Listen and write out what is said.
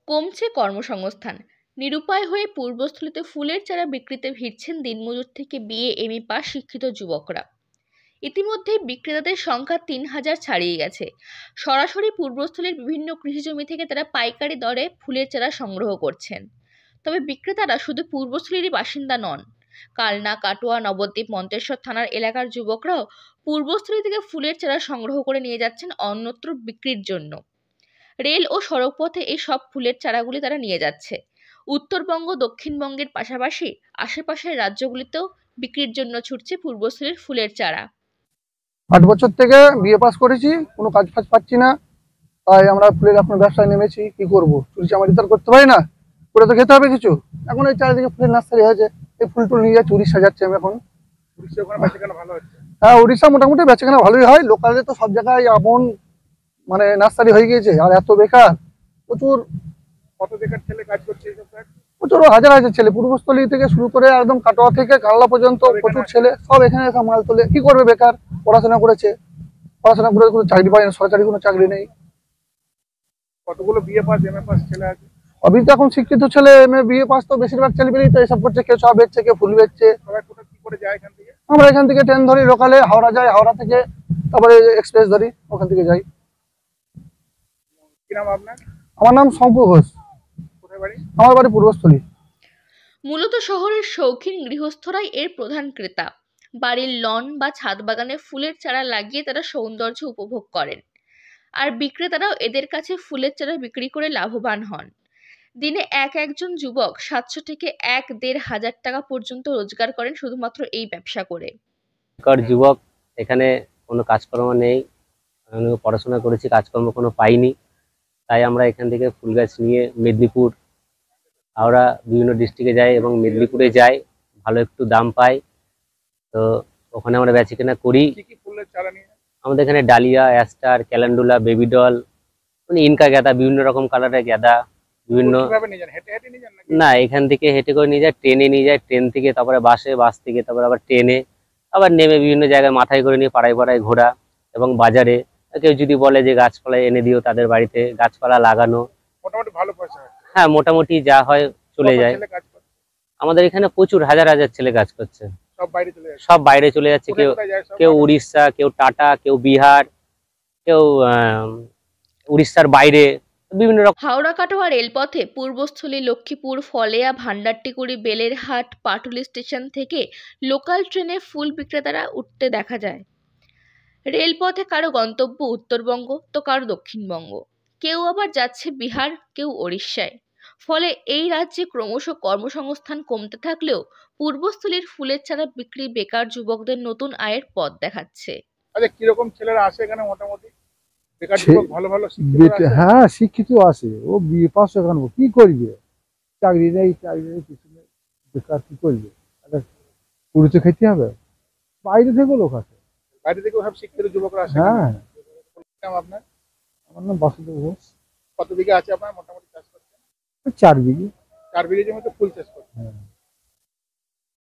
কমছে কর্মসংস্থান। নিরুপায় হয়ে পূর্বস্থলীতে ফুলের চারা বিক্রিতে ভিড়ছেন দিনমজুর থেকে বিএ এমএ পাস শিক্ষিত যুবকরা। ইতিমধ্যেই বিক্রেতাদের সংখ্যা ৩,০০০ ছাড়িয়ে গেছে। সরাসরি পূর্বস্থলীর বিভিন্ন কৃষিজমি থেকে তারা পাইকারি দরে ফুলের চারা সংগ্রহ করছেন। তবে বিক্রেতারা শুধু পূর্বস্থলীরই বাসিন্দা নন। কালনা, কাটোয়া, নবদ্বীপ, মন্তেশ্বর থানার এলাকার যুবকরাও পূর্বস্থলী থেকে ফুলের চারা সংগ্রহ করে নিয়ে যাচ্ছেন অন্যত্র বিক্রির জন্য। রেল ও সড়কপথে এই সব ফুলের চারাগুলি তারা নিয়ে যাচ্ছে। উত্তরবঙ্গ, দক্ষিণবঙ্গের পাশাপাশি আশেপাশের রাজ্যগুলিতেও বিক্রির জন্য ছুটছে পূর্বস্থলীর ফুলের চারা। 8 বছর থেকে বিএ পাস করেছি, কোনো কাজ ফাজ পাচ্ছি না, তাই আমরা ফুলের আপনার ব্যবসায় নেমেছি। কি করবো, চুরি চামারি তো আর করতে পারি না, করে তো খেতে হবে কিছু। এখন এই চারিদিকে ফুলের নার্সারি হয়েছে, এই ফুল টুল নিয়ে যাচ্ছে, উড়িষ্যা যাচ্ছে আমি এখন। হ্যাঁ, উড়িষ্যা মোটামুটি বেচাকেনা ভালোই হয়। লোকালে তো সব জায়গায় এমন মানে নার্সারি হয়ে গিয়েছে, আর এত বেকার, প্রচুর কত বেকার ছেলে কাজ করছে এইসব কাজ? প্রচুর হাজার হাজার ছেলে, পূর্বস্থলী থেকে শুরু করে একদম কাটোয়া থেকে কানলা পর্যন্ত প্রচুর ছেলে সব এখানে এসে মাল তোলে। কি করবে, বেকার, পড়াশোনা করেছে, পড়াশোনা করে কোনো চাকরি পায় না, সরকারি কোনো চাকরি নেই। কতগুলো বিএ পাস এমএ পাস ছেলে আছে? সবই তো এখন শিক্ষিত ছেলে, এমএ বিএ পাস তো বেশিরভাগ ছেলে পেলেই তো এসব করছে। কেউ চা বেচছে, কেউ ফুল বেচছে। সবাই কোথায় কি করে যায় এখান থেকে? আমরা এখান থেকে ট্রেন ধরি, লোকালে হাওড়া যাই, হাওড়া থেকে তারপরে এক্সপ্রেস ধরি, ওখান থেকে যাই। কি নাম আপনার? আমার নাম শঙ্কু ঘোষ। কোথায় বাড়ি? আমার বাড়ি পূর্বস্থলী। মূলত শহরের শৌখিন গৃহস্থরাই এর প্রধান ক্রেতা। বাড়ির লন বা ছাদ বাগানে ফুলের চারা লাগিয়ে তারা সৌন্দর্য উপভোগ করেন। আর বিক্রেতারাও এদের কাছে ফুলের চারা বিক্রি করে লাভবান হন। দিনে একজন যুবক 700 থেকে 1-1.5 টাকা পর্যন্ত রোজগার করেন শুধুমাত্র এই ব্যবসা করে। যুবক, এখানে কোনো কাজকর্ম নেই, আমি পড়াশোনা করেছি, কাজকর্ম কোনো পাইনি, তাই আমরা এখান থেকে ফুল গাছ নিয়ে মেদিনীপুর, হাওড়া বিভিন্ন ডিস্ট্রিক্টে যাই এবং মেদিনীপুরে যাই, ভালো একটু দাম পাই, তো ওখানে আমরা বেচাকেনা করি। কি কি ফুলের চারা নিয়ে? আমাদের এখানে dahlia, ester, calendula, baby doll, মানে ইনকা গাঁদা, বিভিন্ন রকম কালারের গাঁদা, বিভিন্ন। কিভাবে নিয়ে যান? হেঁটে হেঁটে নিয়ে যান নাকি? না, এখান থেকে হেঁটে করে নিয়ে যায়, ট্রেনে নিয়ে যায়, ট্রেন থেকে তারপরে বাসে, বাস থেকে তারপরে আবার ট্রেনে, আবার নেমে বিভিন্ন জায়গায় মাথায় করে নিয়ে পাড়ায় পাড়ায় ঘোরা, এবং বাজারে কেউ যদি বলে যে গাছপালা এনে দিও, তাদের বাড়িতে গাছপালা লাগানো। মোটামুটি ভালো পয়সা হয়? হ্যাঁ, মোটামুটি যা হয় চলে কত যায়। ছেলে কাজ করে? আমাদের এখানে প্রচুর হাজার হাজার ছেলে কাজ করছে, সব বাইরে চলে যাচ্ছে? সব বাইরে চলে যাচ্ছে। কোথায় কোথায় যায় সব? কেউ উড়িষ্যা, কেউ টাটা, কেউ বিহার, কেউ উড়িষ্যার বাইরে, বিভিন্ন রকম। হাওড়া কাটোয়া রেলপথে পূর্বস্থলী, লক্ষ্মীপুর, ফলেয়া, ভান্ডারটিকুড়ি, বেলেরহাট, পাটুলি স্টেশন থেকে লোকাল ট্রেনে ফুল বিক্রেতারা উঠতে দেখা যায়। রেলপথে কারো গন্তব্য উত্তরবঙ্গ তো কারো দক্ষিণবঙ্গ, কেউ আবার যাচ্ছে বিহার, কেউ ওড়িশায়। ফলে এই রাজ্যে ক্রমশ কর্মসংস্থান কমতে থাকলেও পূর্বস্থলীর ফুলের চারা বিক্রি বেকার যুবকদের নতুন আয়ের পথ দেখাচ্ছে। আচ্ছা, কিরকম ছেলেরা আসে এখানে মোটামুটি? বেকার যুবক ভালো ভালো শিক্ষিত আছে? হ্যাঁ, শিক্ষিত আছে। ও বিএ পাস এখন কি করবে, চাকরি নেই, কিছু নেই, বেকার কি করবে, পুরো তো খেতে হবে। বাইরে থেকে লোক আছে, বাইরে থেকে সব শিক্ষিত যুবকরা আসে? হ্যাঁ। কি নাম আপনার? আমার নাম বাসুদেব ঘোষ। কত বিঘা আছে আপনার মোটামুটি চাষ করছেন? 4 বিঘে। 4 বিঘা জমিতে ফুল চাষ করছেন? হ্যাঁ।